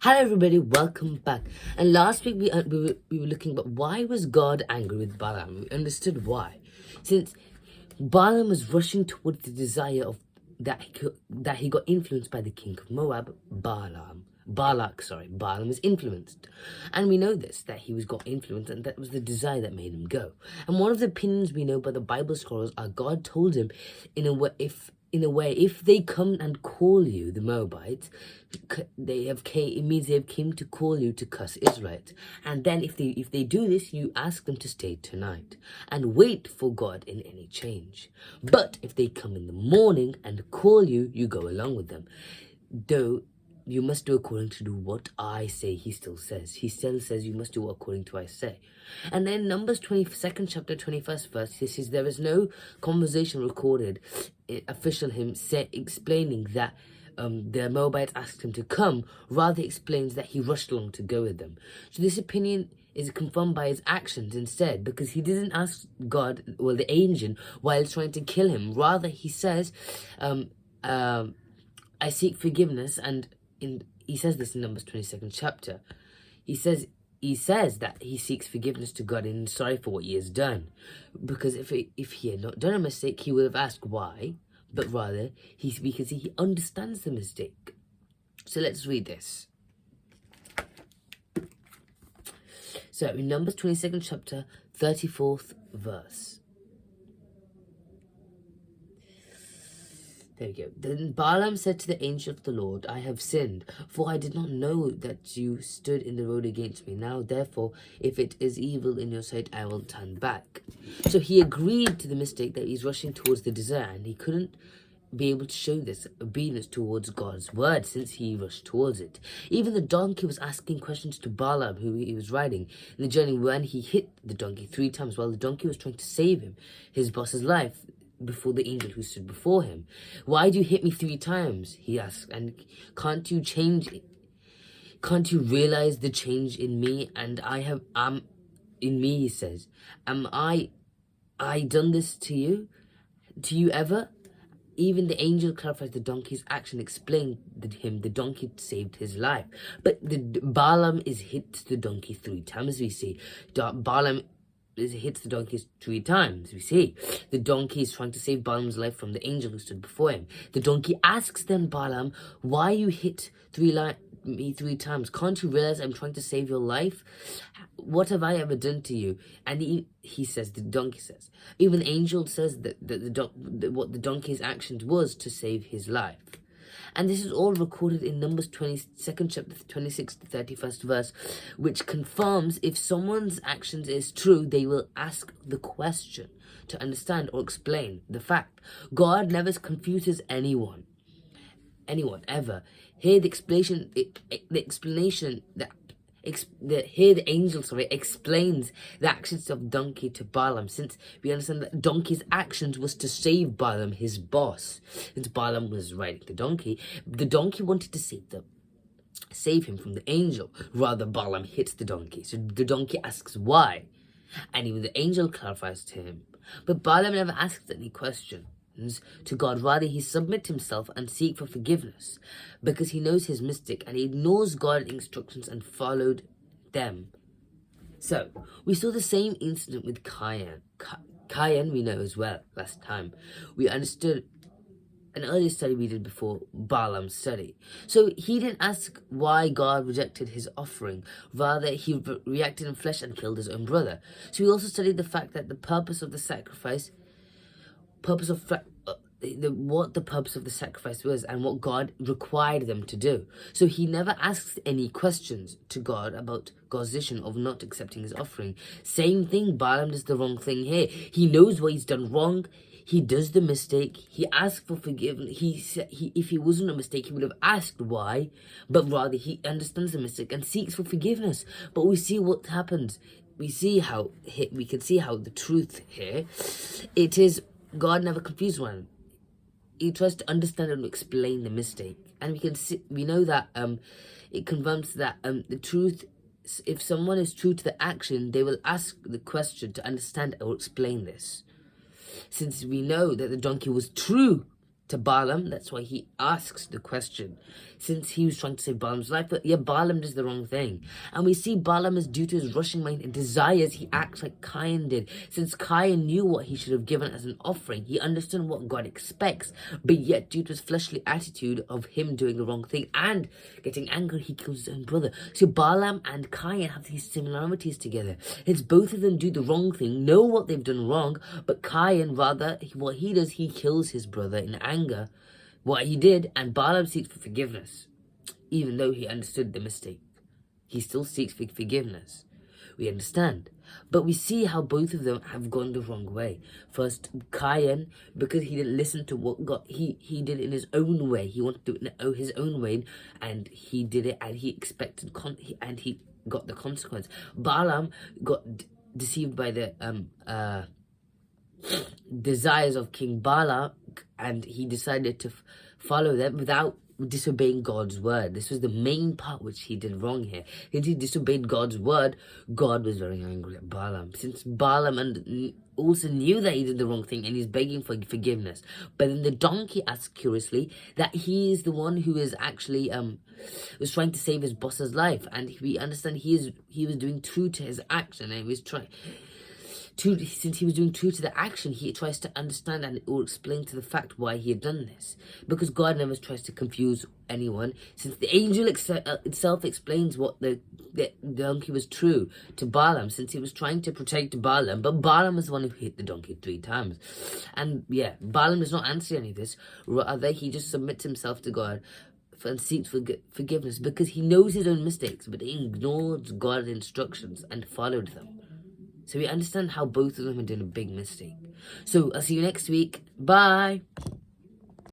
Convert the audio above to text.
Hello everybody, welcome back. And last week we were looking at why was God angry with Balaam. We understood why. Since Balaam was rushing towards the desire of that he got influenced by the king of Moab, Balaam was influenced. And we know this, that he was got influenced, and that was the desire that made him go. And one of the opinions we know by the Bible scholars are God told him if they come and call you, the Moabites, it means they have came to call you to curse Israelites. And then if they do this, you ask them to stay tonight and wait for God in any change. But if they come in the morning and call you, you go along with them. Though you must do according to do what I say, he still says. He still says you must do according to what I say. And then Numbers 22nd chapter 21st verse, he says there is no conversation recorded, official him explaining that the Moabites asked him to come. Rather explains that he rushed along to go with them. So this opinion is confirmed by his actions instead, because he didn't ask God, well, the angel, while trying to kill him. Rather he says, I seek forgiveness, and he says this in Numbers 22nd chapter. He says that he seeks forgiveness to God and is sorry for what he has done. Because if he had not done a mistake, he would have asked why. But rather, because he understands the mistake. So let's read this. So in Numbers 22nd chapter, 34th verse. There we go. Then Balaam said to the angel of the Lord, I have sinned, for I did not know that you stood in the road against me. Now, therefore, if it is evil in your sight, I will turn back. So he agreed to the mistake that he's rushing towards the desire, and he couldn't be able to show this obedience towards God's word since he rushed towards it. Even the donkey was asking questions to Balaam, who he was riding in the journey, when he hit the donkey 3 times while the donkey was trying to save him, his boss's life, before the angel who stood before him. Why do you hit me 3 times? He asked. And can't you realize the change in me? And in me, he says. Am I done this to you? Do you ever? Even the angel clarifies the donkey's action, explained him the donkey saved his life. But Balaam is hit the donkey 3 times, we see. Balaam hits the donkey 3 times, we see. The donkey is trying to save Balaam's life from the angel who stood before him. The donkey asks then Balaam, why you hit me 3 times? Can't you realize I'm trying to save your life? What have I ever done to you? And he says, the donkey says, even the angel says that what the donkey's action was to save his life. And this is all recorded in Numbers 22nd chapter 26 to 31st verse, which confirms if someone's actions is true, they will ask the question to understand or explain the fact. God never confuses anyone ever. Here the angel explains the actions of donkey to Balaam, since we understand that donkey's actions was to save Balaam, his boss. Since Balaam was riding the donkey wanted to save him from the angel. Rather, Balaam hits the donkey. So the donkey asks why, and even the angel clarifies to him. But Balaam never asks any questions to God. Rather, he submits himself and seeks for forgiveness, because he knows his mistake and he ignores God's instructions and followed them. So we saw the same incident with Cain. Cain we know as well. Last time we understood an earlier study we did before Balaam's study. So he didn't ask why God rejected his offering. Rather, he reacted in flesh and killed his own brother. So we also studied the fact that the purpose of the sacrifice what the purpose of the sacrifice was and what God required them to do. So he never asks any questions to God about God's decision of not accepting his offering. Same thing, Balaam does the wrong thing here. He knows what he's done wrong. He does the mistake. He asks for forgiveness. If he wasn't a mistake, he would have asked why, but rather he understands the mistake and seeks for forgiveness. But we see what happens. We can see how the truth here, it is God never confused one. He tries to understand and explain the mistake, and we know that it confirms that the truth. If someone is true to the action, they will ask the question to understand or explain this. Since we know that the donkey was true to Balaam. That's why he asks the question, since he was trying to save Balaam's life. But yeah, Balaam does the wrong thing. And we see Balaam is due to his rushing mind and desires, he acts like Cain did. Since Cain knew what he should have given as an offering, he understood what God expects, but yet due to his fleshly attitude of him doing the wrong thing and getting angry, he kills his own brother. So Balaam and Cain have these similarities together. It's both of them do the wrong thing, know what they've done wrong, but Cain, rather, what he does, he kills his brother in anger, what he did, and Balaam seeks for forgiveness. Even though he understood the mistake, he still seeks for forgiveness. We understand. But we see how both of them have gone the wrong way. First, Cain, because he didn't listen to what God, he did it in his own way. He wanted to do it in his own way, and he did it, and he expected, and he got the consequence. Balaam got deceived by the desires of King Balak, and he decided to follow them without disobeying God's word. This was the main part which he did wrong here. Since he disobeyed God's word, God was very angry at Balaam. Since Balaam also knew that he did the wrong thing, and he's begging for forgiveness. But then the donkey asks curiously that he is the one who is actually was trying to save his boss's life, and we understand he was doing true to his action, and he was trying. Since he was doing true to the action, he tries to understand and or explain to the fact why he had done this. Because God never tries to confuse anyone. Since the angel itself explains what the donkey was true to Balaam, since he was trying to protect Balaam, but Balaam was the one who hit the donkey 3 times. And yeah, Balaam does not answer any of this. Rather, he just submits himself to God and seeks forgiveness because he knows his own mistakes, but he ignored God's instructions and followed them. So we understand how both of them are doing a big mistake. So I'll see you next week. Bye.